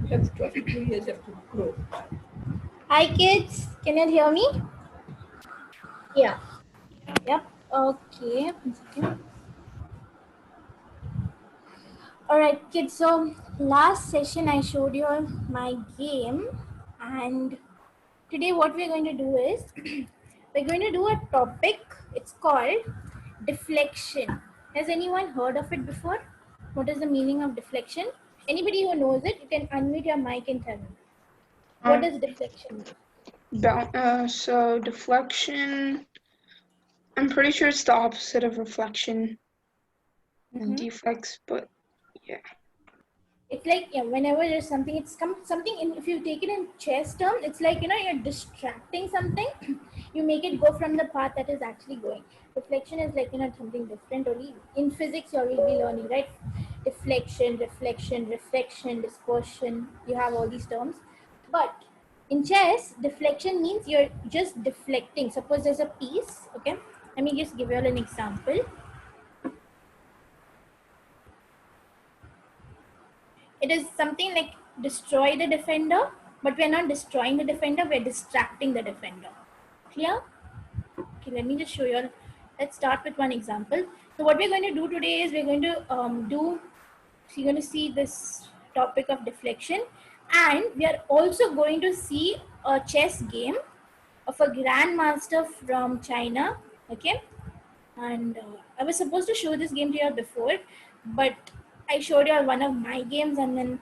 That's 22 years have to grow. Hi kids, can you hear me? Yeah. Yep. Okay. 1 second. Alright kids, so last session I showed you all my game, and today what we're going to do is we're going to do a topic. It's called deflection. Has anyone heard of it before? What is the meaning of deflection? Anybody who knows it, you can unmute your mic and tell me. What does deflection mean? So deflection, I'm pretty sure it's the opposite of reflection and deflects, but yeah. It's like, yeah, whenever there's something, it's something in, if you take it in chess terms, it's like, you're distracting something, you make it go from the path that is actually going. Reflection is like, something different only. In physics, you will be learning, right? Deflection, reflection, refraction, dispersion, you have all these terms. But in chess, deflection means you're just deflecting. Suppose there's a piece, okay? Let me just give you all an example. It is something like destroy the defender, but we're not destroying the defender, we're distracting the defender. Clear? Okay, let me just show you all. Let's start with one example. So what we're going to do today is we're going to you're going to see this topic of deflection, and we are also going to see a chess game of a grandmaster from China, okay? And I was supposed to show this game to you all before, but I showed you all one of my games, and then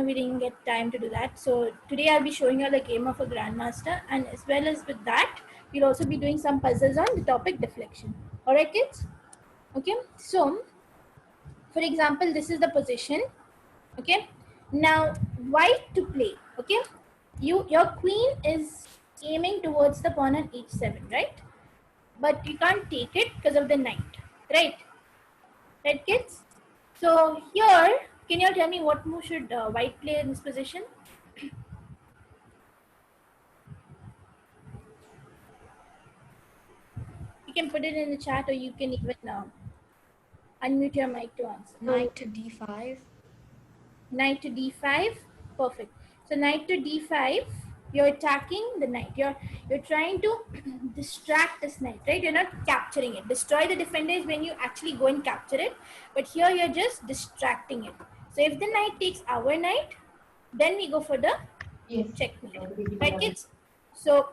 we didn't get time to do that. So today I'll be showing you all the game of a grandmaster, and as well as with that, we'll also be doing some puzzles on the topic deflection. All right, kids? Okay. So, for example, this is the position. Okay. Now, white to play. Okay. Your queen is aiming towards the pawn on h7, right? But you can't take it because of the knight, right? Right, kids? So here, can you tell me what move should white play in this position? You can put it in the chat, or you can even unmute your mic to answer. Knight to d5. Knight to d5, perfect. So knight to d5, you're attacking the knight. You're trying to distract this knight, right? You're not capturing it. Destroy the defender is when you actually go and capture it, but here you're just distracting it. So if the knight takes our knight, then we go for the checkmate, right, kids? So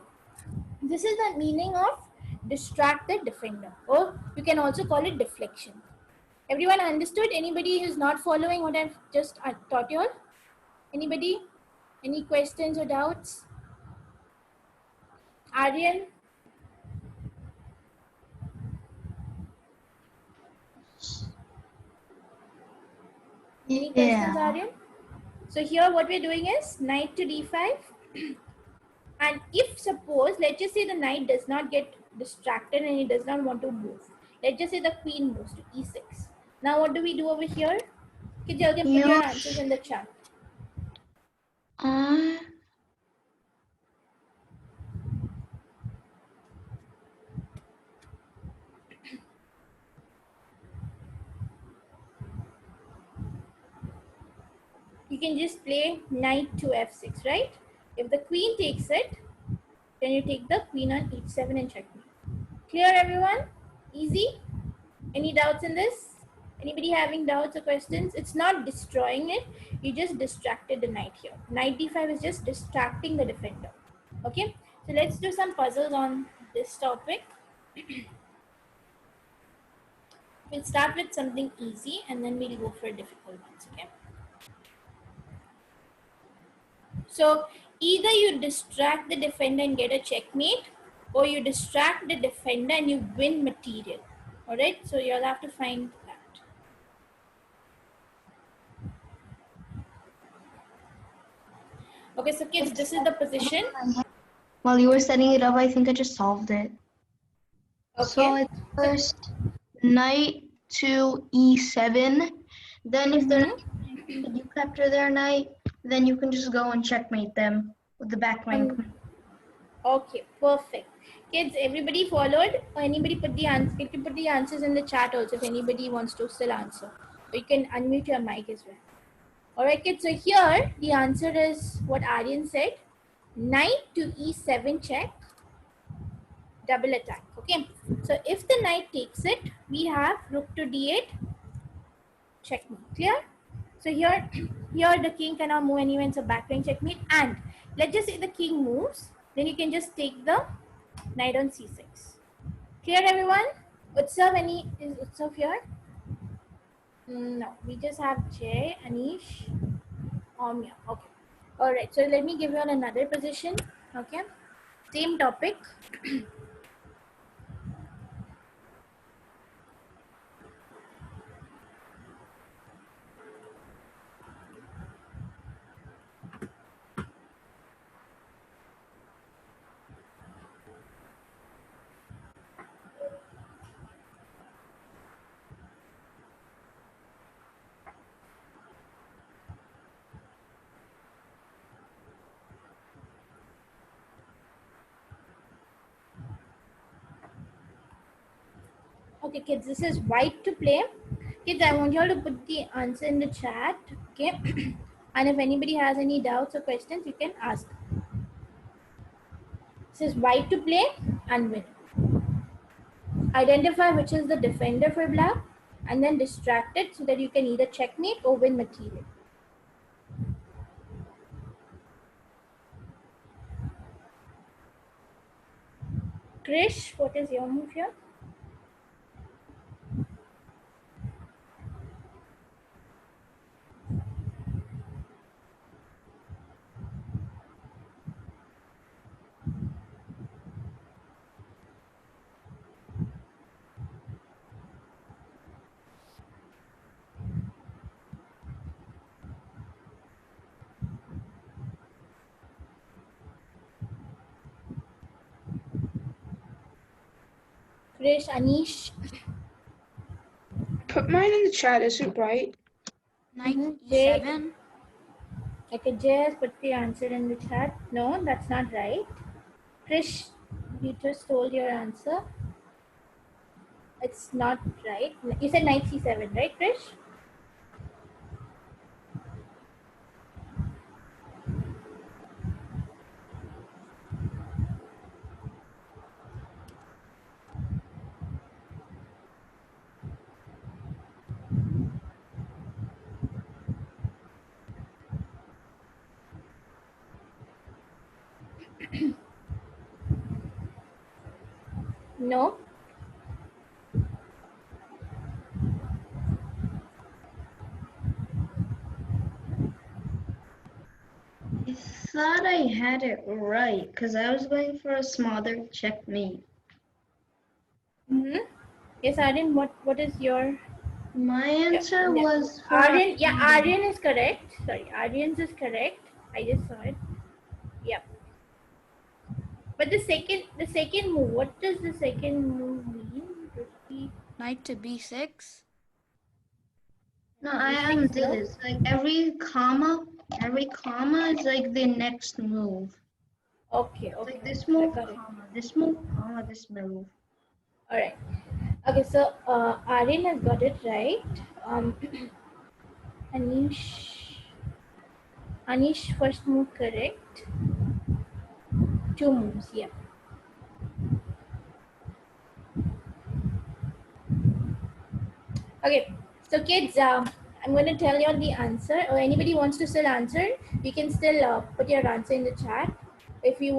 this is the meaning of distract the defender, or you can also call it deflection. Everyone understood? Anybody who's not following what I've just taught you all? Anybody? Any questions or doubts? Aryan? Any questions, Aryan? So here what we're doing is knight to d5. And if suppose, let's just say the knight does not get distracted and he does not want to move. Let's just say the queen moves to e6. Now what do we do over here? Okay, you can put your answers in the chat. You can just play knight to f6, right? If the queen takes it, then you take the queen on h7 and checkmate. Clear, everyone? Easy? Any doubts in this? Anybody having doubts or questions? It's not destroying it. You just distracted the knight here. Knight d5 is just distracting the defender. Okay? So let's do some puzzles on this topic. We'll start with something easy and then we'll go for difficult ones, okay? So either you distract the defender and get a checkmate, or you distract the defender and you win material. All right, so you'll have to find that. Okay, so kids, this is the position. While you were setting it up, I think I just solved it. Okay. So it's first knight to e7. Then if you capture their knight, then you can just go and checkmate them with the back rank. Okay, perfect. Kids, everybody followed? Or anybody put the answers? You can put the answers in the chat also if anybody wants to still answer. Or you can unmute your mic as well. All right, kids. So here the answer is what Aryan said. Knight to e7 check, double attack. Okay. So if the knight takes it, we have rook to d8, checkmate. Clear? So here the king cannot move anywhere. It's a backline checkmate. And let's just say the king moves, then you can just take the knight on c6. Clear, everyone? Utsav, is Utsav here? No, we just have Jay, Anish, Omya. Okay. All right. So let me give you all another position. Okay. Same topic. Okay, kids, this is white to play. Kids, I want you all to put the answer in the chat. Okay. And if anybody has any doubts or questions, you can ask. This is white to play and win. Identify which is the defender for black and then distract it so that you can either checkmate or win material. Krish, what is your move here? Krish, Anish. Put mine in the chat, is it right? Knight Jay. e7. Okay, Jay has put the answer in the chat. No, that's not right. Krish, you just told your answer. It's not right. You said knight c7, right, Krish? No. I thought I had it right because I was going for a smothered checkmate. Yes, Aryan, what is your... My answer was for Aryan, yeah, Aryan is correct. Sorry, Aryan's is correct. I just saw it. Yep. But the second move, what does the second move mean? knight to b6. No, B6, I haven't did no? this. Like every comma is like the next move. Okay, It's okay. like this I move, got it. comma, this move, comma, this move. All right. Okay, so Aryan has got it right. Anish first move correct. Two moves, yeah. Okay, so kids, I'm going to tell you all the answer, or anybody wants to still answer, you can still put your answer in the chat. If you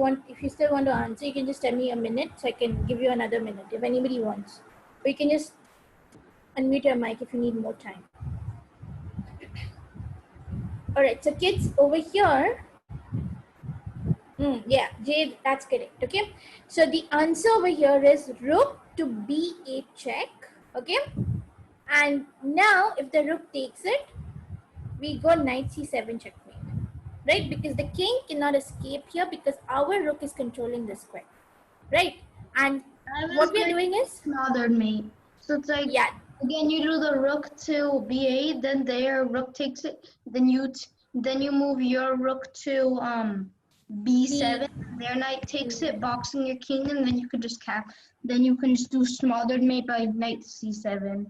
still want to answer, you can just tell me a minute, so I can give you another minute if anybody wants. Or you can just unmute your mic if you need more time. All right, so kids, over here, yeah, Jade, that's correct. Okay, so the answer over here is rook to b8 check. Okay, and now if the rook takes it, we go knight c7 checkmate, right? Because the king cannot escape here because our rook is controlling the square, right? And what we are doing is smothered mate. So it's like, yeah, again, you do the rook to b8, then their rook takes it, then you move your rook to b7, their knight takes it, boxing your king, and then you can just do smothered mate by knight c7.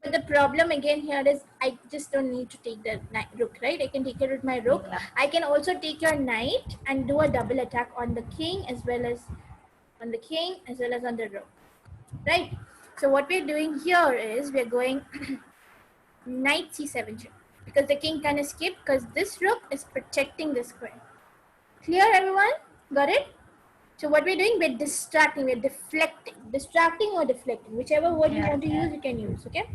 But the problem again here is I just don't need to take the rook, right? I can take it with my rook. Yeah. I can also take your knight and do a double attack on the king as well as on the rook, right? So what we're doing here is we're going knight c7 check because the king can escape because this rook is protecting the square. Clear, everyone? Got it? So what we're doing, we're distracting, we're deflecting, distracting or deflecting, whichever word you want to use, you can use. Okay.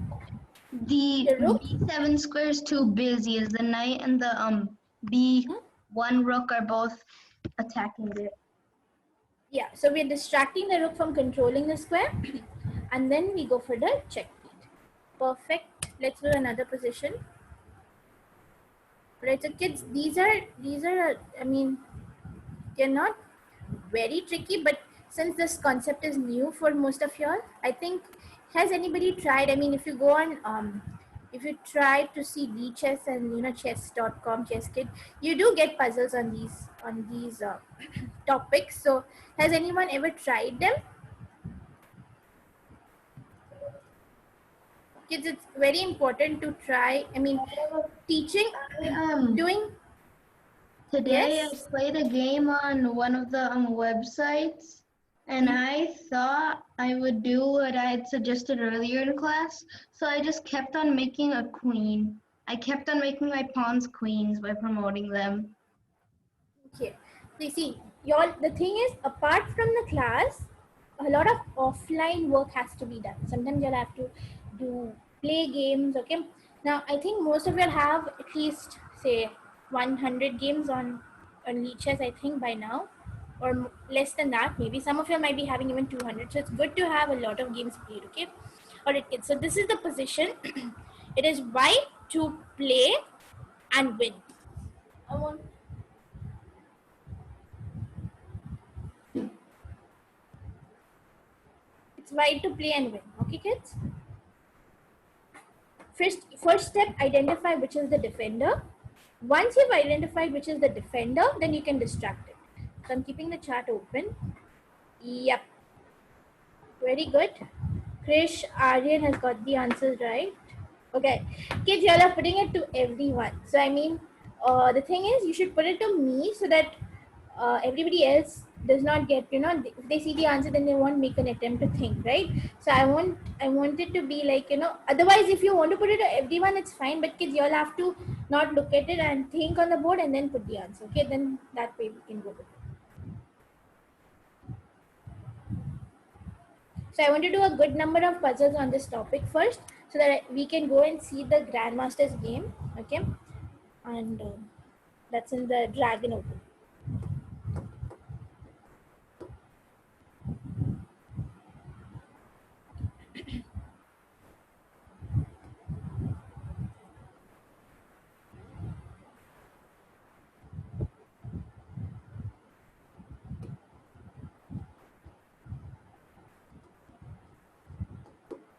The The rook. B7 square is too busy, as the knight and the B1 rook are both attacking it. Yeah, so we're distracting the rook from controlling the square and then we go for the checkmate. Perfect. Let's do another position. Right, so kids, these are I mean, they're not very tricky, but since this concept is new for most of y'all, I think, has anybody tried, I mean, if you go on if you try to see chess and chess.com, chess kid, you do get puzzles on these topics. So has anyone ever tried them? Kids, it's very important to try. I mean, teaching, doing. Today I Yes. played a game on one of the websites, and I thought I would do what I had suggested earlier in class, so I just kept on making a queen. I kept on making my pawns queens by promoting them. Okay. So see, y'all, the thing is, apart from the class, a lot of offline work has to be done. Sometimes you'll have to play games. Okay. Now, I think most of you have at least say 100 games on leeches. I think by now, or less than that. Maybe some of you might be having even 200. So it's good to have a lot of games played. Okay. All right, kids. So this is the position. It is white to play and win. I want. It's white to play and win. Okay, kids? First step, identify which is the defender. Once you've identified which is the defender, then you can distract it. So I'm keeping the chart open. Yep. Very good. Krish, Aryan has got the answers right. Okay. Kids, you all are putting it to everyone. So I mean, the thing is, you should put it to me so that everybody else does not get, if they see the answer, then they won't make an attempt to think, right? So I want it to be like, otherwise if you want to put it to everyone, it's fine, but kids, you all have to not look at it and think on the board and then put the answer. Okay, then that way we can go with it. So I want to do a good number of puzzles on this topic first so that we can go and see the Grandmaster's game. Okay, and that's in the Dragon Open.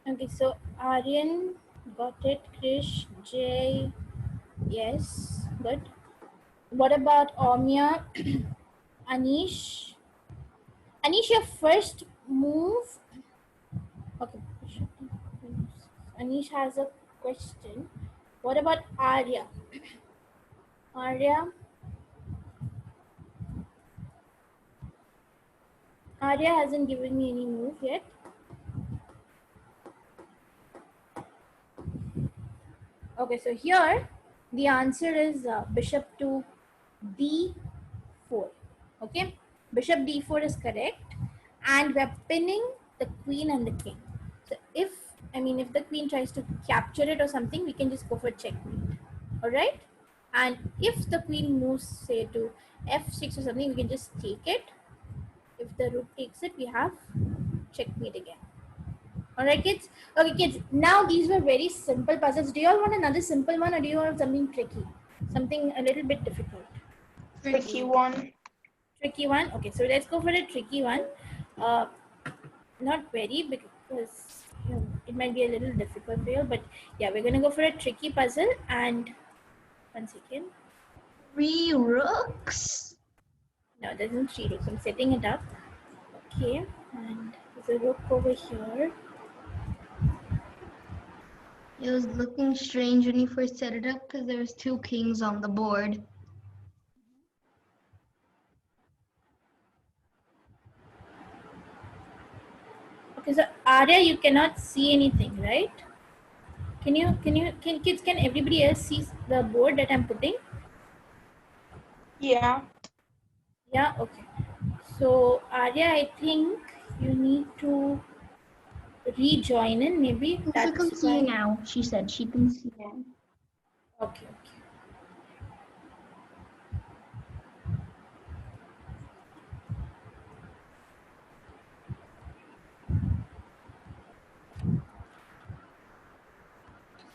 Okay, so Aryan got it. Krish, Jay, yes, good. What about Omya? Anish? Anish, your first move. Okay. Anish has a question. What about Arya? Arya? Arya hasn't given me any move yet. Okay, so here the answer is bishop to d4. Okay, bishop d4 is correct, and we're pinning the queen and the king. So if the queen tries to capture it or something, we can just go for checkmate. All right, and if the queen moves say to f6 or something, we can just take it. If the rook takes it, we have checkmate again. All right, kids. Okay, kids. Now these were very simple puzzles. Do you all want another simple one, or do you want something tricky, something a little bit difficult? Tricky one. Tricky one. Okay, so let's go for a tricky one. Not very, because it might be a little difficult for you, but yeah, we're gonna go for a tricky puzzle. And 1 second. 3 rooks? No, there isn't 3 rooks. I'm setting it up. Okay, and there's a rook over here. It was looking strange when you first set it up because there was 2 kings on the board. Okay, so Arya, you cannot see anything, right? Can everybody else see the board that I'm putting? Yeah. Yeah, okay. So Arya, I think you need to rejoin in, maybe She that's can see why. now. She said she can see now. Okay.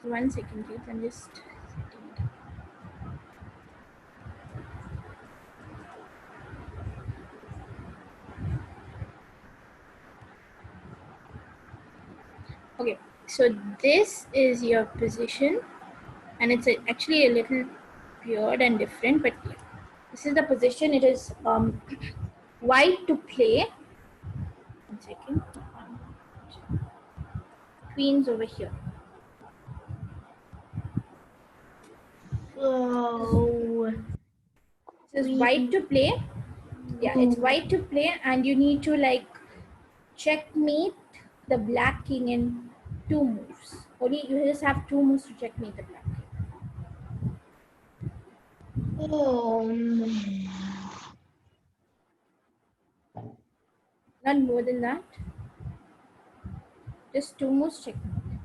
So 1 second, please. I'm just setting it up. Okay, so this is your position, and it's actually a little weird and different, but yeah. This is the position. It is white to play. 1 second. Queen's over here. So This is white to play. Yeah, it's white to play, and you need to like checkmate the black king in 2 moves. Only you just have 2 moves to checkmate the black king. Not more than that. Just 2 moves checkmate.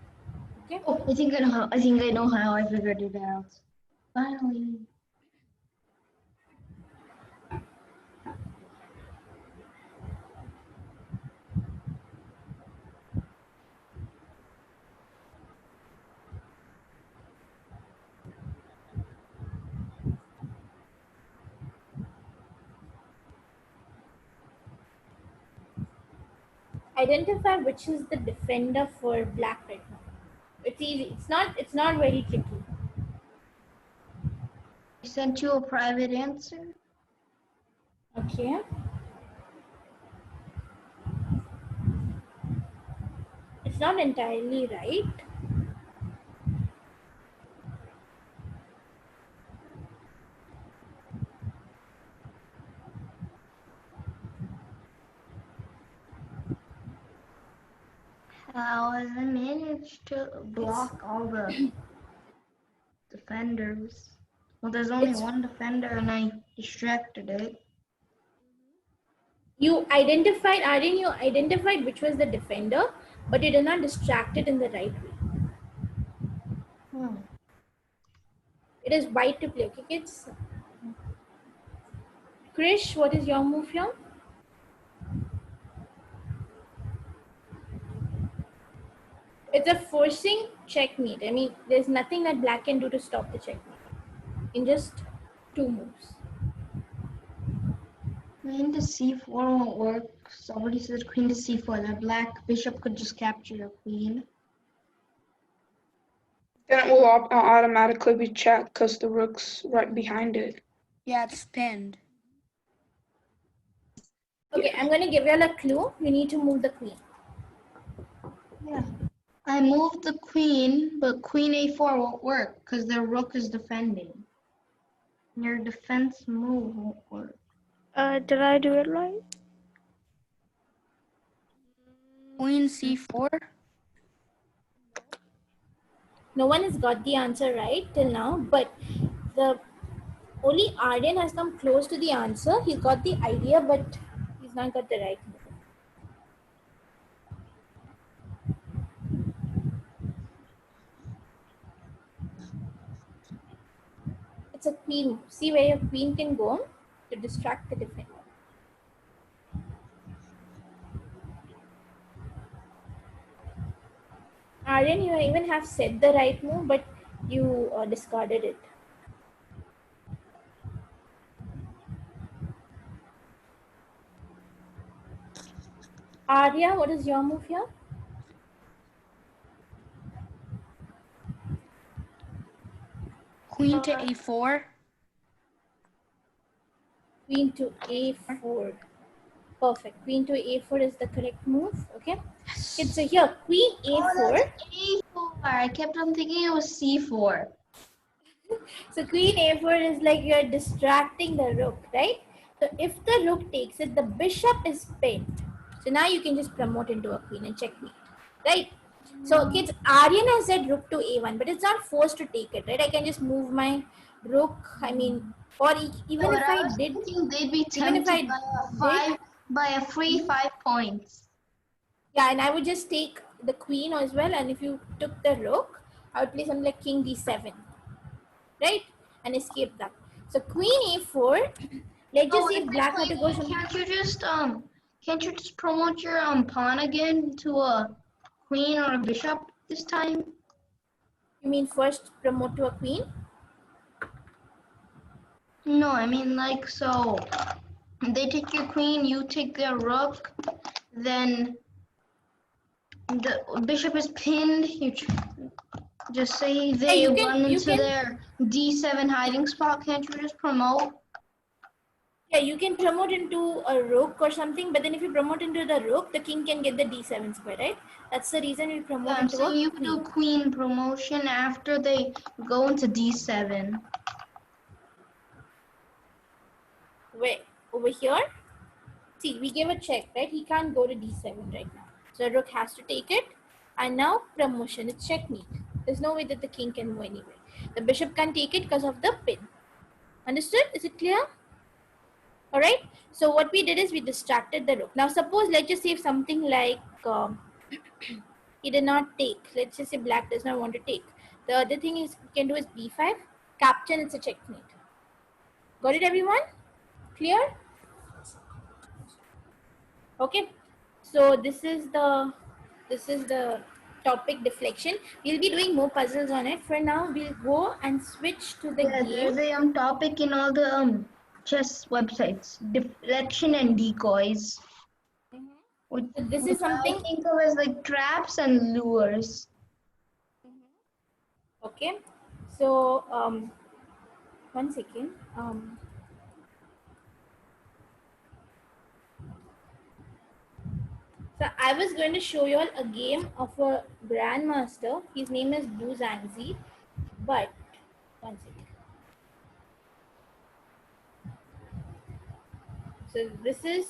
Okay. Oh, I think I know how. I think I know how. I figured it out. Finally. Identify which is the defender for black right now. It's easy. It's not very tricky. I sent you a private answer. Okay. It's not entirely right. How has I managed to block all the defenders? Well, there's only It's- one defender and I distracted it. You identified, Aryan, you identified which was the defender, but you did not distract it in the right way. It is white to play. Okay, kids. Krish, what is your move here? It's a forcing checkmate. I mean, there's nothing that black can do to stop the checkmate in just 2 moves. Queen to c4 won't work. Somebody said queen to c4. The black bishop could just capture your queen. Then it will automatically be checked because the rook's right behind it. Yeah, it's pinned. Okay, I'm going to give you all a clue. You need to move the queen. Yeah. I moved the queen, but queen a4 won't work because their rook is defending. Your defense move won't work. Did I do it right? Queen c4. No one has got the answer right till now, but the only Aryan has come close to the answer. He's got the idea, but he's not got the right move. It's a queen. See where your queen can go to distract the defender. Aryan, you even have said the right move, but you discarded it. Arya, what is your move here? Queen to a4. Queen to a4. Perfect. Queen to a4 is the correct move. Okay. It's here. Queen a4. I kept on thinking it was c4. So queen a4 is like you're distracting the rook, right? So if the rook takes it, the bishop is pinned. So now you can just promote into a queen and checkmate, right? So kids, Aryan has said rook to a1, but it's not forced to take it, right? I can just move my rook. I mean, or even But if I I was did, thinking they'd be even if tempted I by did, a free 5 points. yeah, and I would just take the queen as well. And if you took the rook, I would play something like king d7, right? And escape that. So queen a4. Let's just Oh, see if if they black play were to go that, some. can't you just promote your pawn again to a queen or a bishop this time? You mean first promote to a queen? No, I mean like so they take your queen, you take their rook, then the bishop is pinned. Just say Yeah, they you can. run You into can. their d7 hiding spot. Can't you just promote? Yeah, you can promote into a rook or something. But then if you promote into the rook, the king can get the d7 square, right? That's the reason you Yeah, promote I'm into a saying you could do queen. queen promotion after they go into d7. Wait, over here. See, we gave a check, right? He can't go to d7 right now. So rook has to take it. And now promotion, it's checkmate. There's no way that the king can go anywhere. The bishop can't take it because of the pin. Understood? Is it clear? All right. So what we did is we distracted the rook. Now suppose, let's just say if something like he did not take. Let's just say black does not want to take. The other thing is you can do is b5. Capture, it's a checkmate. Got it, everyone? Clear? Okay. So this is the topic deflection. We'll be doing more puzzles on it. For now, we'll go and switch to the Yeah, game. there's a topic in all the chess websites: deflection and decoys, which, So this is which I something. think of as like traps and lures. Okay. So 1 second. So I was going to show you all a game of a grandmaster. His name is Bu Zhangzi. But 1 second. So this is,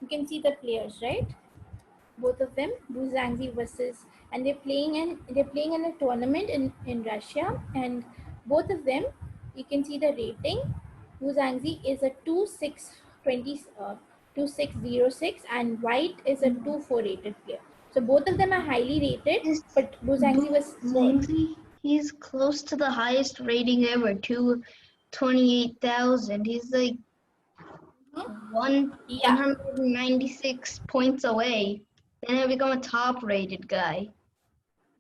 you can see the players, right? Both of them, Bu Zhangzi versus, and they're playing in a tournament in Russia, and both of them, you can see the rating. Bu Zhangzi is a 2620 2606, and White is a 24 rated player. So both of them are highly rated, Is but Bu Zhangzi was more. He's close to the highest rating ever, 228,000. He's like Yeah. 196 points away. Then he'll become a top rated guy.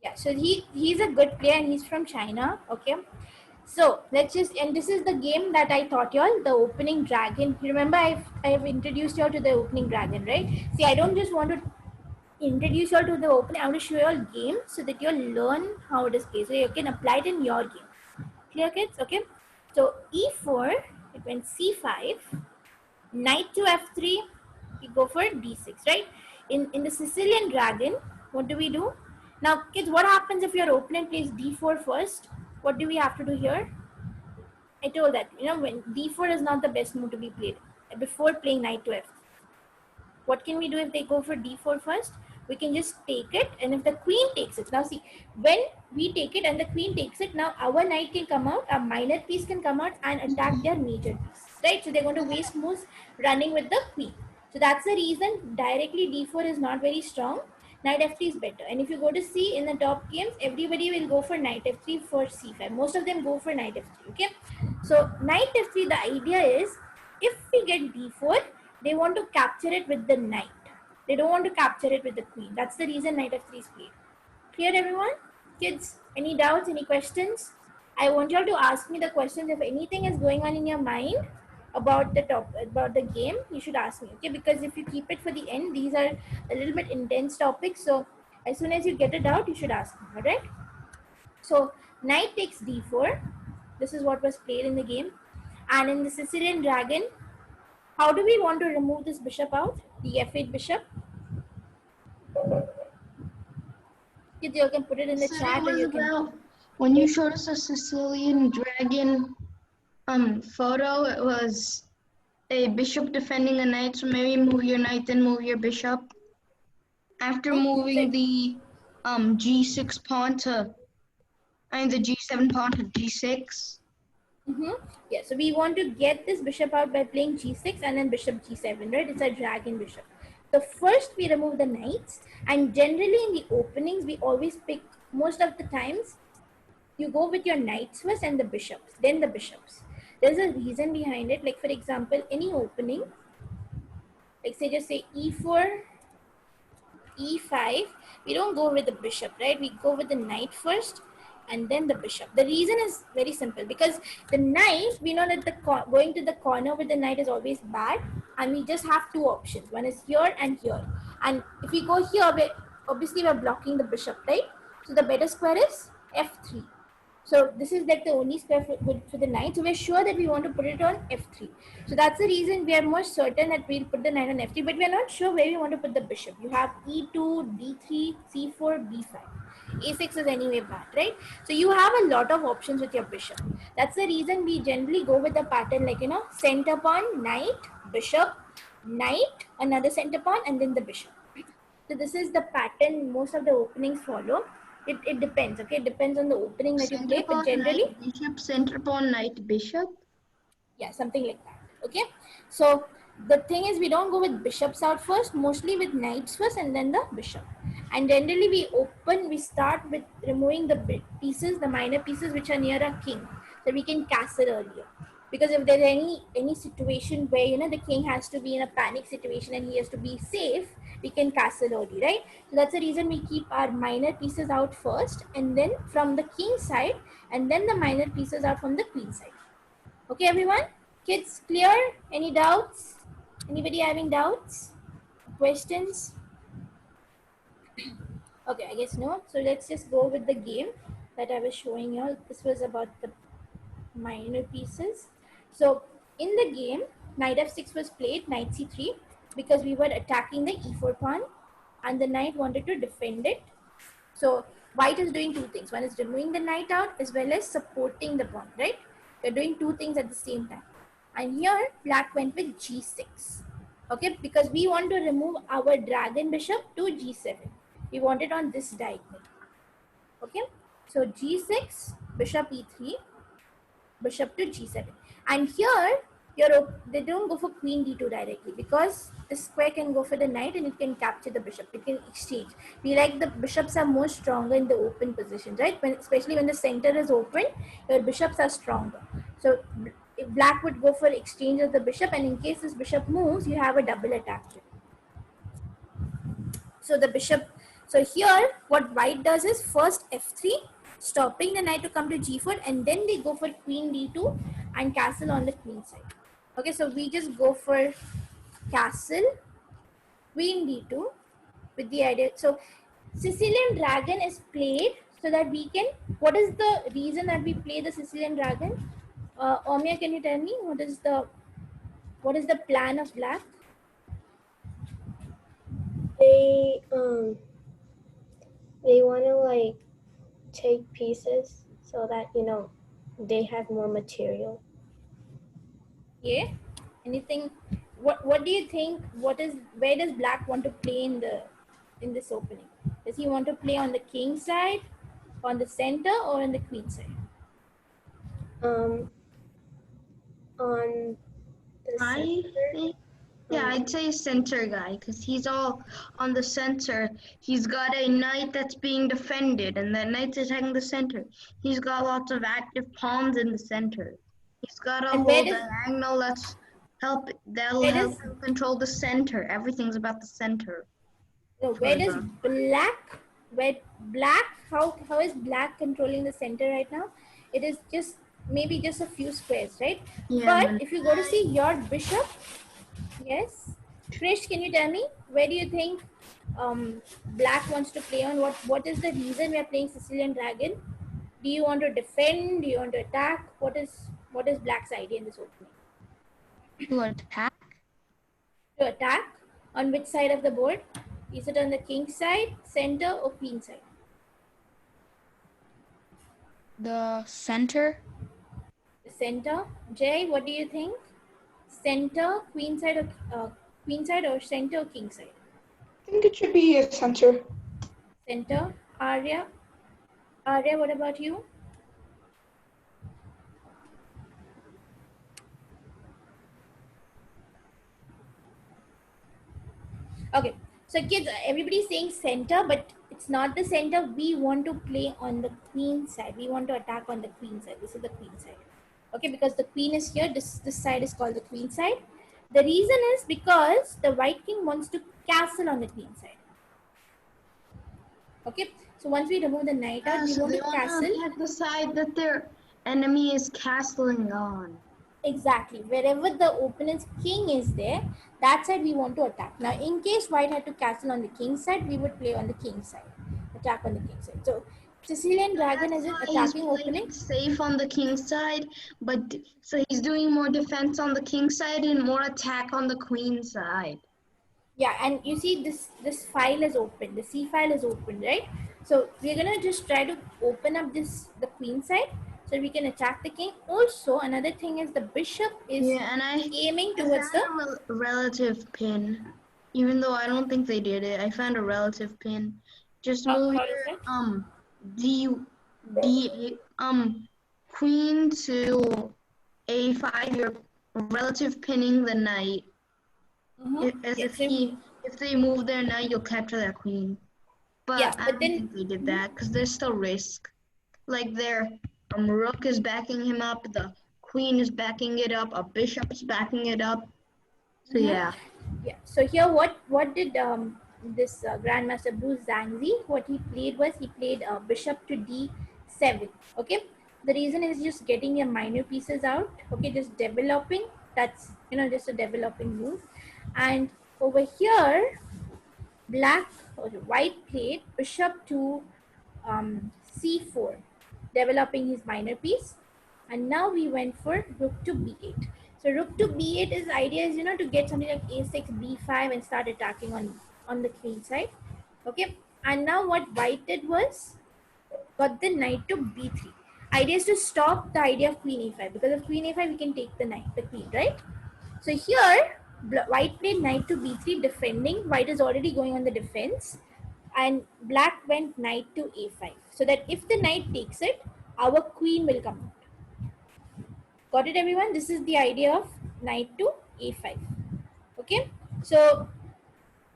Yeah, so he's a good player and he's from China. Okay, so let's just, and this is the game that I taught y'all, the opening dragon. You remember I've introduced y'all to the opening dragon, right? See, I don't just want to introduce y'all to the opening. I want to show y'all game so that you'll learn how it is played, so you can apply it in your game. Clear, kids? Okay. So e4, it went c5, knight to f3, we go for d6, right? In the Sicilian dragon, what do we do? Now, kids, what happens if your opponent plays d4 first? What do we have to do here? I told that, when d4 is not the best move to be played before playing knight to f3. What can we do if they go for d4 first? We can just take it, and if the queen takes it, now see, when we take it and the queen takes it, now our knight can come out, a minor piece can come out and attack their major piece, right? So they're going to waste moves running with the queen. So that's the reason directly d4 is not very strong. Knight f3 is better. And if you go to see in the top games, everybody will go for knight f3 for c5. Most of them go for knight f3. Okay. So knight f3, the idea is if we get d4, they want to capture it with the knight. They don't want to capture it with the queen. That's the reason knight f3 is played. Clear, everyone? Kids, any doubts, any questions? I want you all to ask me the questions. If anything is going on in your mind about the game, you should ask me, okay? Because if you keep it for the end, these are a little bit intense topics. So as soon as you get a doubt, you should ask me, all right? So knight takes d4. This is what was played in the game. And in the Sicilian dragon, How do we want to remove this bishop out? The F8 bishop? You can put it in the Said it chat, or was you can. about when you showed us a Sicilian dragon photo. It was a bishop defending a knight, so maybe move your knight, then move your bishop. After moving the g6 pawn to, the g7 pawn to g6. Yeah, so we want to get this bishop out by playing g6 and then bishop g7, right? It's a dragon bishop. So first we remove the knights, and generally in the openings we always pick, most of the times you go with your knights first and the bishops, then the bishops. There's a reason behind it. Like for example, any opening, like say just say e4, e5, we don't go with the bishop, right? We go with the knight first and then the bishop. The reason is very simple, because the knight, we know that the going to the corner with the knight is always bad, and we just have two options. One is here and here. And if we go here, obviously we're blocking the bishop, right? So the better square is f3. So this is like the only square good for the knight. So we're sure that we want to put it on f3. So that's the reason we are more certain that we'll put the knight on f3, but we're not sure where we want to put the bishop. You have e2, d3, c4, b5. a6 is anyway bad, right? So you have a lot of options with your bishop. That's the reason we generally go with the pattern like, center pawn, knight, bishop, knight, another center pawn, and then the bishop. So this is the pattern most of the openings follow. It depends, okay? It depends on the opening that you Center play, but pawn, generally, knight, bishop, center pawn, knight, bishop. yeah, something like that, okay? So the thing is, we don't go with bishops out first, mostly with knights first and then the bishop. And generally we start with removing the pieces, the minor pieces which are near a king, so we can castle earlier. Because if there's any situation where the king has to be in a panic situation and he has to be safe, we can castle early, right? So that's the reason we keep our minor pieces out first, and then from the king side, and then the minor pieces out from the queen side. Okay, everyone? Kids, clear? Any doubts? Anybody having doubts? Questions? Okay, I guess no. So let's just go with the game that I was showing you. This was about the minor pieces. So in the game, knight f6 was played, knight c3, because we were attacking the e4 pawn and the knight wanted to defend it. So white is doing two things. One is removing the knight out as well as supporting the pawn, right? We're doing two things at the same time. And here black went with g6. Okay, because we want to remove our dragon bishop to g7. We want it on this diagonal. Okay, so g6, bishop e3, bishop to g7. And here they don't go for queen d2 directly, because the square can go for the knight and it can capture the bishop. It can exchange. We like the bishops are more stronger in the open position, right? Especially when the center is open, your bishops are stronger. So if black would go for exchange of the bishop, and in case this bishop moves, you have a double attack. So the bishop, so here what white does is first f3, stopping the knight to come to g4, and then they go for queen d2 and castle on the queen side. Okay, so we just go for castle, queen d2 with the idea. So Sicilian dragon is played so that we can, what is the reason that we play the Sicilian dragon? Omia, can you tell me what is the plan of black? They want to like take pieces so that they have more material. Yeah. Anything? What do you think? Where does black want to play in this opening? Does he want to play on the king side, on the center, or on the queen side? On the I center. think, yeah, I'd say center guy, because he's all on the center. He's got a knight that's being defended, and that knight's attacking the center. He's got lots of active pawns in the center. He's got a And whole diagonal that'll where help does him control the center. Everything's about the center. where does black how is black controlling the center right now? It is just maybe just a few squares, right? Yeah. But if you go to see your bishop, yes, Krish, can you tell me where do you think black wants to play on? What is the reason we are playing Sicilian dragon? Do you want to defend? Do you want to attack? What is black's idea in this opening? To attack. to attack. On which side of the board? Is it on the king side, center, or queen side? The center. The center. Jay, what do you think? Center, queen side, or center, or king side? I think it should be a center. Center. Arya, what about you? Okay, so kids, everybody's saying center, but it's not the center. We want to play on the queen side. We want to attack on the queen side. This is the queen side. Okay, because the queen is here. This side is called the queen side. The reason is because the white king wants to castle on the queen side. Okay, so once we remove the knight out, we So want they to want castle. to attack the side that their enemy is castling on. Exactly. Wherever the opponent's king is there, that side we want to attack. Now, in case white had to castle on the king side, we would play on the king side. Attack on the king side. So, Sicilian Dragon is an He's attacking playing opening. it safe on the king side, but so he's doing more defense on the king side and more attack on the queen side. Yeah, and you see this file is open. The C file is open, right? So we're gonna just try to open up the queen side so we can attack the king. Also, another thing is the bishop is And aiming I towards the found a relative pin, even though I don't think they did it. I found a relative pin. Just move how is your it? d queen to a5. You're relative pinning the knight. As Yes, if they move their knight, you'll capture their queen. But yeah, I but don't then think they did that because there's still risk. Like their rook is backing him up, the queen is backing it up, a bishop is backing it up. So yeah. yeah. So here, what did this Grandmaster Bruce Zhangzi? What he played was he played bishop to d7. Okay. The reason is just getting your minor pieces out. Okay, just developing. That's just a developing move. And over here, black or white played bishop to c4, developing his minor piece. And now we went for rook to b8. So rook to b8 is idea is to get something like a6, b5 and start attacking on the queen side. Okay, and now what white did was got the knight to b3. Idea is to stop the idea of queen a5, because of queen a5 we can take the queen, right? So here white played knight to b3 defending. White is already going on the defense, and black went knight to a5, so that if the knight takes it, our queen will come out. Got it, everyone? This is the idea of knight to a5. Okay, so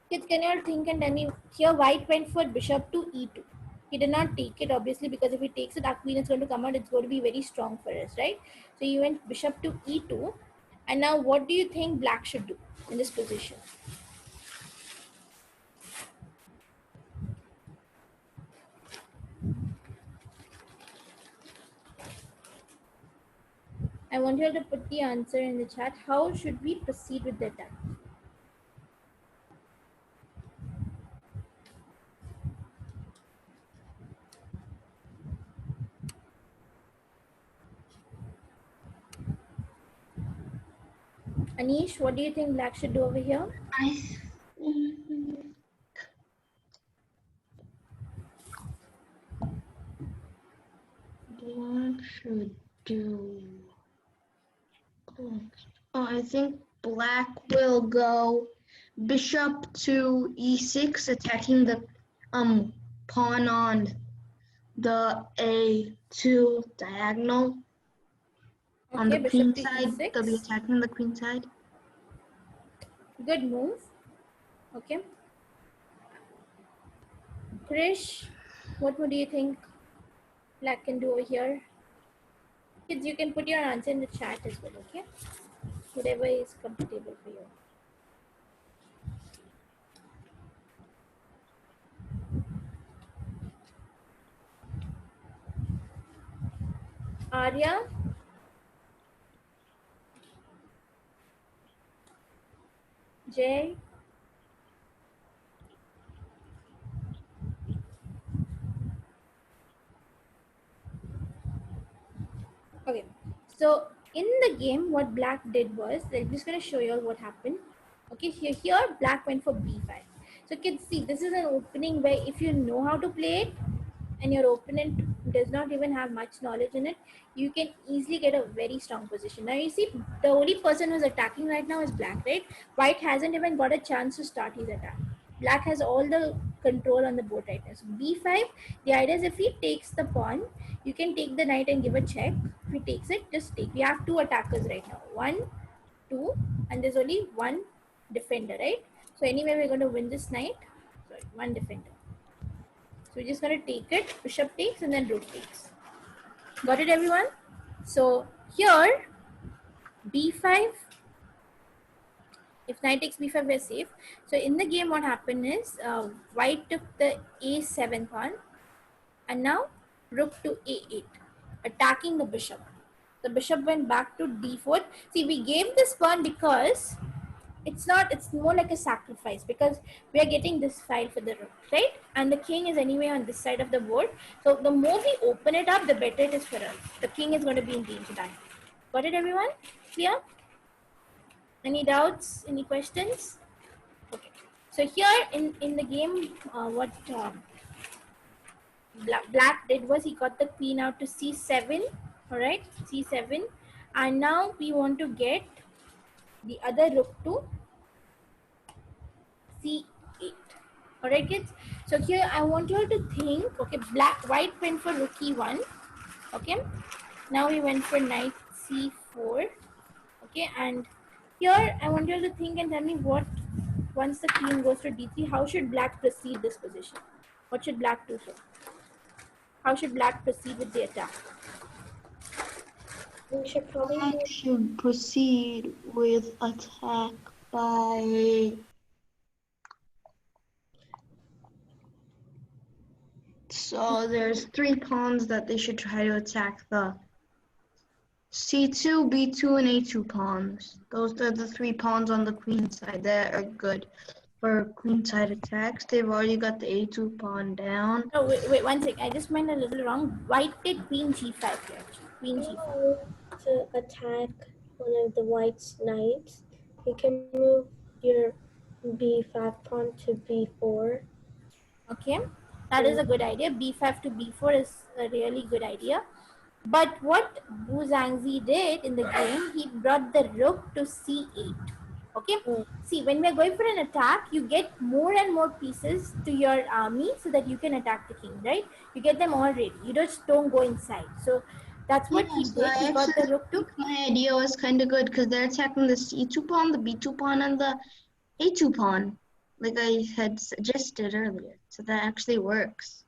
kids, can you all think and tell me? Here white went for bishop to e2. He did not take it, obviously, because if he takes it, our queen is going to come out. It's going to be very strong for us, right? So he went bishop to e2. And now what do you think black should do in this position? I want you all to put the answer in the chat. How should we proceed with the attack? Anish, what do you think black should do over here? I think black should do. Oh, I think black will go bishop to e6, attacking the pawn on the a2 diagonal. On the Okay, queen bishop to side, they'll be e6. attacking the queen side. Good move. Okay. Krish, what do you think black can do over here? Kids, you can put your answer in the chat as well, okay? Whatever is comfortable for you. Arya? Jay? Okay, so in the game, what black did was, I'm just going to show you all what happened. Okay. Okay, here black went for b5. So kids, see, this is an opening where if you know how to play it and your opponent does not even have much knowledge in it, you can easily get a very strong position. Now you see, the only person who's attacking right now is black, right? White hasn't even got a chance to start his attack. Black has all the control on the board right now. So b5, the idea is if he takes the pawn, you can take the knight and give a check. If he takes it, just take. We have two attackers right now. 1, 2, and there's only one defender, right? So anyway, we're going to win this knight. Sorry, one defender. So we're just going to take it. Bishop takes and then rook takes. Got it, everyone? So here, b5. If knight takes b5, we're safe. So in the game, what happened is white took the a7 pawn, and now rook to a8, attacking the bishop. The bishop went back to d4. See, we gave this pawn because it's more like a sacrifice, because we are getting this file for the rook, right? And the king is anyway on this side of the board. So the more we open it up, the better it is for us. The king is going to be in danger time. Got it, everyone? Clear? Any doubts? Any questions? Okay. So here in the game, what black did was he got the queen out to c7. All right, c7, and now we want to get the other rook to c8. All right, kids. So here I want you all to think. Okay, white went for rook e1. Okay, now we went for knight c4. Okay, and here I want you all to think and tell me what, once the queen goes to d3, how should black proceed this position? What should black do here? How should black proceed with the attack? We should probably I should proceed with attack by... So there's 3 pawns that they should try to attack: the c2, b2, and a2 pawns. Those are the 3 pawns on the queen side that are good for queen side attacks. They've already got the a2 pawn down. No, wait, one second. I just went a little wrong. White did queen g5 here. Queen g5. to attack one of the white's knights, you can move your b5 pawn to b4. Okay, that is a good idea. b5 to b4 is a really good idea. But what Wu Zhangzi did in the game, he brought the rook to c8. Okay, see, when we're going for an attack, you get more and more pieces to your army so that you can attack the king, right? You get them all ready. You just don't go inside. So that's what he did. He got the rook to... My idea was kind of good because they're attacking the c2 pawn, the b2 pawn, and the a2 pawn, like I had suggested earlier. So that actually works.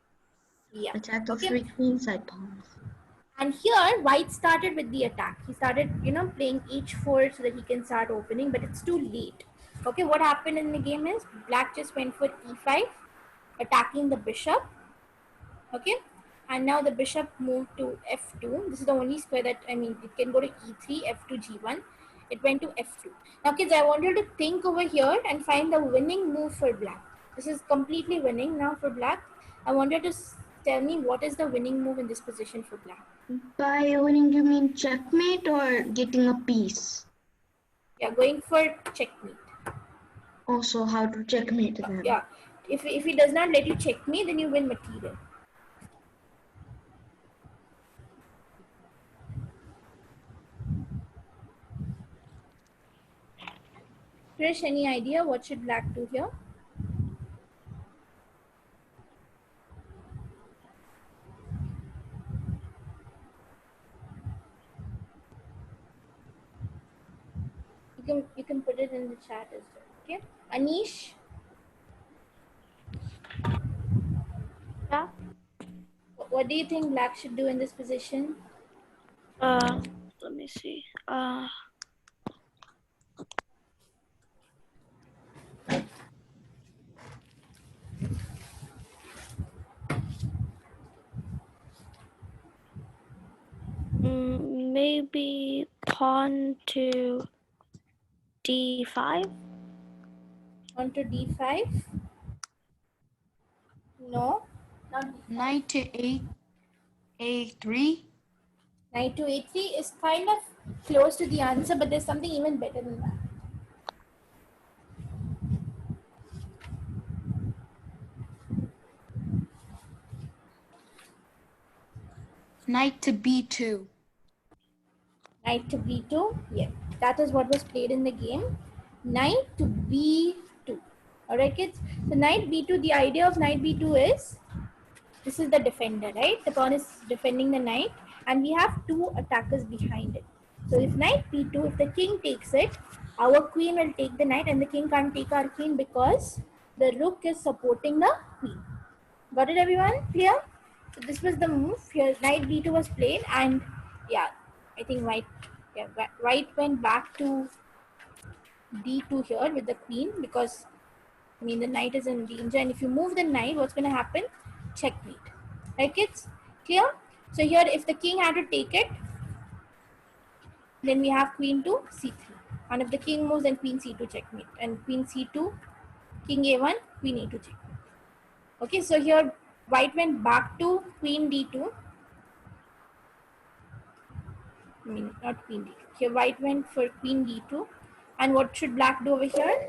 Yeah. Attack the Okay. 3 queenside pawns. And here, white started with the attack. He started, playing h4 so that he can start opening, but it's too late. Okay, what happened in the game is black just went for e5, attacking the bishop. Okay, and now the bishop moved to f2. This is the only square that, it can go to e3, f2, g1. It went to f2. Now, kids, I want you to think over here and find the winning move for black. This is completely winning now for black. I want you to tell me what is the winning move in this position for black. By winning, you mean checkmate or getting a piece? Yeah, going for checkmate. Also, how to checkmate them? Yeah, if he does not let you checkmate, then you win material. Krish, any idea what should black do here? You can put it in the chat as well. Okay, Anish. Yeah. What do you think black should do in this position? Let me see. Maybe pawn to d5. On to d5? No, not d5. Knight to a3. Knight to a3 is kind of close to the answer, but there's something even better than that. Knight to b2. Knight to b2. Yeah, that is what was played in the game. Knight to b2. All right, kids. So knight b2. The idea of knight b2 is this is the defender, right? The pawn is defending the knight, and we have two attackers behind it. So if knight b2, if the king takes it, our queen will take the knight, and the king can't take our queen because the rook is supporting the queen. Got it, everyone? Clear? So this was the move. Here, knight b2 was played, and yeah, I think white went back to d2 here with the queen because I mean the knight is in danger, and if you move the knight, what's going to happen? Checkmate. Right, kids? Clear? So here, if the king had to take it, then we have queen to c3, and if the king moves, then queen c2 checkmate, and queen c2, king a1, queen a2 checkmate. Okay, so here white went back to queen d2. I mean, not queen d2. Here white went for queen d2. And what should black do over here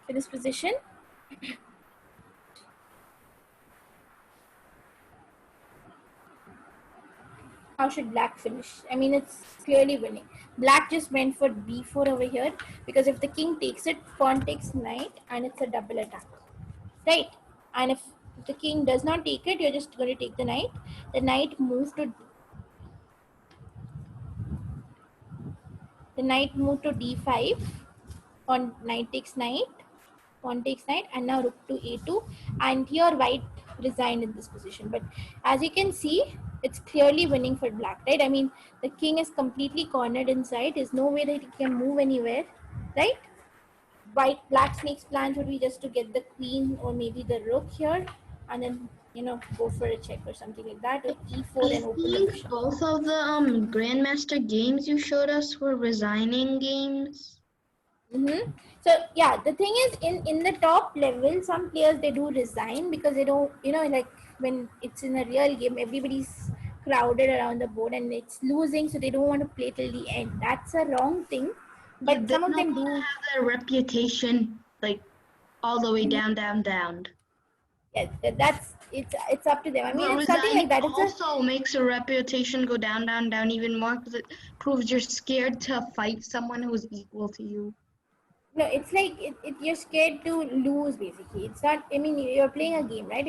in this position? How should black finish? I mean, it's clearly winning. Black just went for b4 over here because if the king takes it, pawn takes knight, and it's a double attack, right? And if the king does not take it, you're just going to take the knight. The knight moved to d5 on knight takes knight, pawn takes knight, and now rook to a2, and here white resigned in this position. But as you can see, it's clearly winning for black, right? I mean, the king is completely cornered inside. There's no way that he can move anywhere, right? Black's next plan would be just to get the queen or maybe the rook here, and then go for a check or something like that, or e4 I and open the think bishop. both of the Grandmaster games you showed us were resigning games. So yeah, the thing is, in the top level, some players they do resign because they don't, like when it's in a real game, everybody's crowded around the board and it's losing, so they don't want to play till the end. That's a wrong thing, Yeah, but they some of don't them want to do. have their reputation like all the way down, down, down. Yeah, it's up to them. I mean, But it's nothing like resigning that. also makes your reputation go down, down, down even more because it proves you're scared to fight someone who's equal to you. No, it's like you're scared to lose basically. It's not. I mean, you're playing a game, right?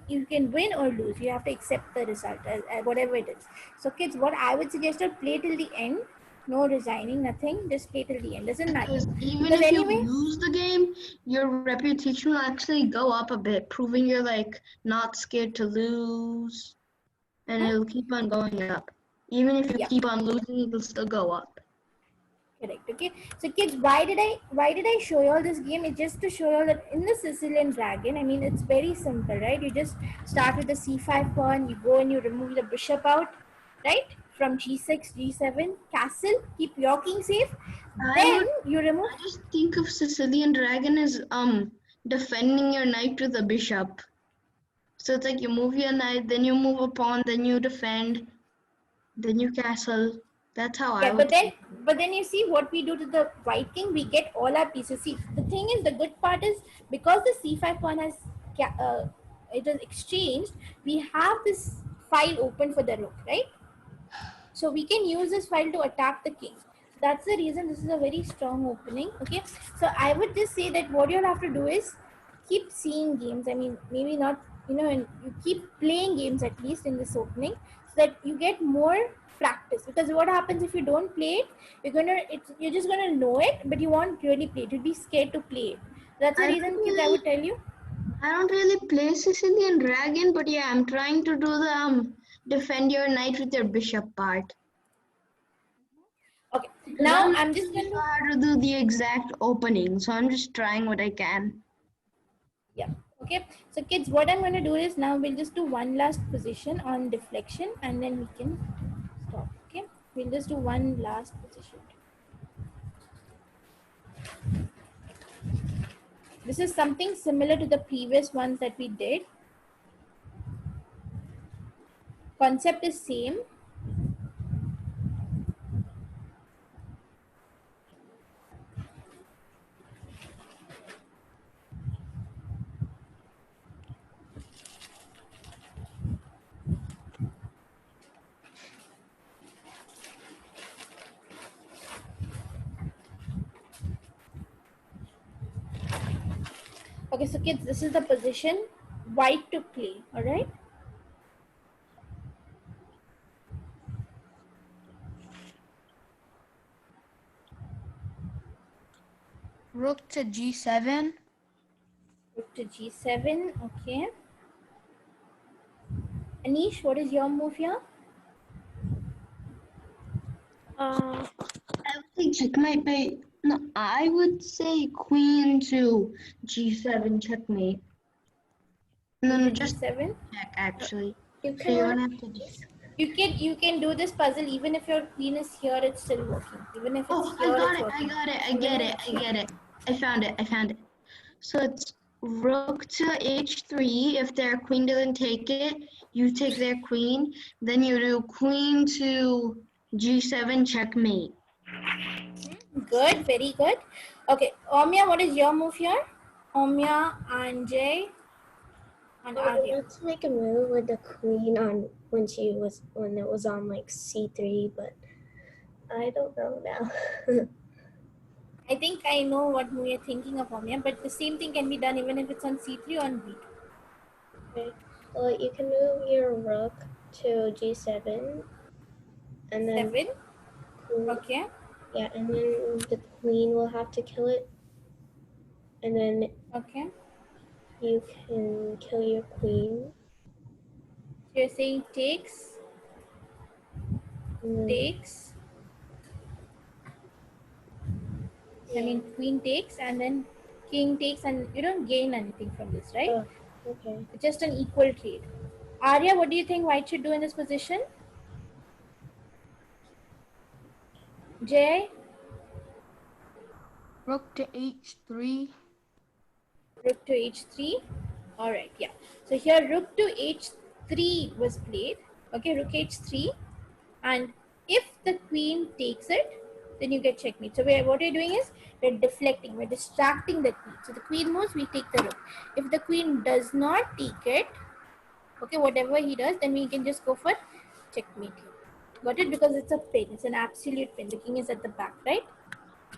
You can win or lose. You have to accept the result, whatever it is. So, kids, what I would suggest is play till the end. No resigning, nothing. Just play till the end. Doesn't matter. Because even Because if you anyway, lose the game, your reputation will actually go up a bit, proving you're like not scared to lose, and it'll keep on going up. Even if you yeah. keep on losing, it'll still go up. Correct. Okay. So kids, why did I show you all this game? It's just to show you all that in the Sicilian Dragon, I mean, it's very simple, right? You just start with the c5 pawn, you go and you remove the bishop out, right? From g6, g7, castle, keep your king safe. Then you remove. I just think of Sicilian Dragon as defending your knight with a bishop. So it's like you move your knight, then you move a pawn, then you defend, then you castle. That's how I Yeah, would think. but then you see what we do to the white king. We get all our pieces. See, the thing is, the good part is because the c5 pawn has it is exchanged. We have this file open for the rook, right? So we can use this file to attack the king. That's the reason this is a very strong opening. Okay, so I would just say that what you'll have to do is keep seeing games. I mean, maybe not, and you keep playing games at least in this opening so that you get more practice. Because what happens if you don't play it, you're just gonna know it, but you won't really play it. You'll be scared to play it. That's the reason, kids, I would tell you. I don't really play Sicilian Dragon, but yeah, I'm trying to do the defend your knight with your bishop part. Okay, now I'm just going going to. how to do the exact opening, so I'm just trying what I can. Yeah. Okay. So kids, what I'm going to do is now we'll just do one last position on deflection and then we can stop. Okay. We'll just do one last position. This is something similar to the previous ones that we did. Concept is same. Okay, so kids, this is the position white to play, all right? Rook to G7. Rook to G7, okay. Anish, what is your move here? Uh, I would say checkmate, but no, I would say queen to G7 checkmate. No, Queen no, to just G7. check actually. You So you're can gonna have to just. You can do this puzzle even if your queen is here, it's still working. Even if it's Oh, I here, got it's it. working. I get it. I found it. So it's rook to h3. If their queen doesn't take it, you take their queen. Then you do queen to g7 checkmate. Good, very good. Okay, Omya, what is your move here? Omya, Anjay, and I Arya. wanted to make a move with the queen on when it was on like c3, but I don't know now. I think I know what move you're thinking of, Omya, but the same thing can be done even if it's on C3 or on B2. Okay. Well, you can move your rook to g7, and then 7, queen, okay. yeah, and then the queen will have to kill it, and then Okay. you can kill your queen. So you're saying takes, And then, takes, I yeah. mean queen takes and then king takes, and you don't gain anything from this, right? Oh, okay. It's just an equal trade. Arya, what do you think white should do in this position? Jay? Rook to H3. Rook to h3. All right, yeah. So here rook to h3 was played. Okay, rook h3, and if the queen takes it, then you get checkmate. So what we're doing is we're deflecting, we're distracting the queen. So the queen moves, we take the rook. If the queen does not take it, okay, whatever he does, then we can just go for checkmate here. Got it? Because it's a pin. It's an absolute pin. The king is at the back, right?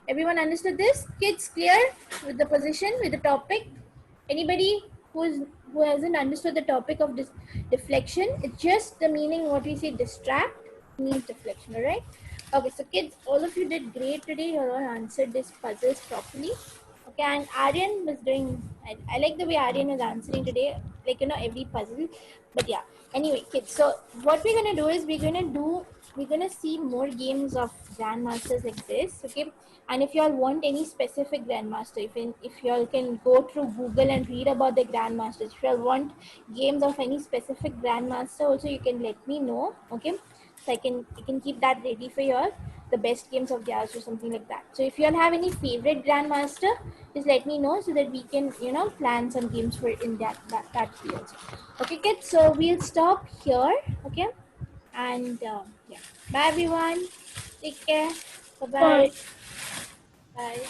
Everyone understood this? Kids, clear with the position, with the topic? Anybody who hasn't understood the topic of this deflection? It's just the meaning what we say distract means deflection, all right? Okay, so kids, all of you did great today. You all answered these puzzles properly. Okay, and Aryan was doing, I like the way Aryan was answering today, like, you know, every puzzle. But yeah, anyway, kids, so what we're going to do is we're going to see more games of grandmasters like this, okay? And if you all want any specific grandmaster, if you all can go through Google and read about the grandmasters, if you all want games of any specific grandmaster also, you can let me know, okay? So I can keep that ready for you all, the best games of theirs or something like that. So if you all have any favorite grandmaster, just let me know so that we can, you know, plan some games for in that field. Okay, kids. So we'll stop here. Okay, and yeah, bye everyone. Take care. Bye bye. Bye. Bye.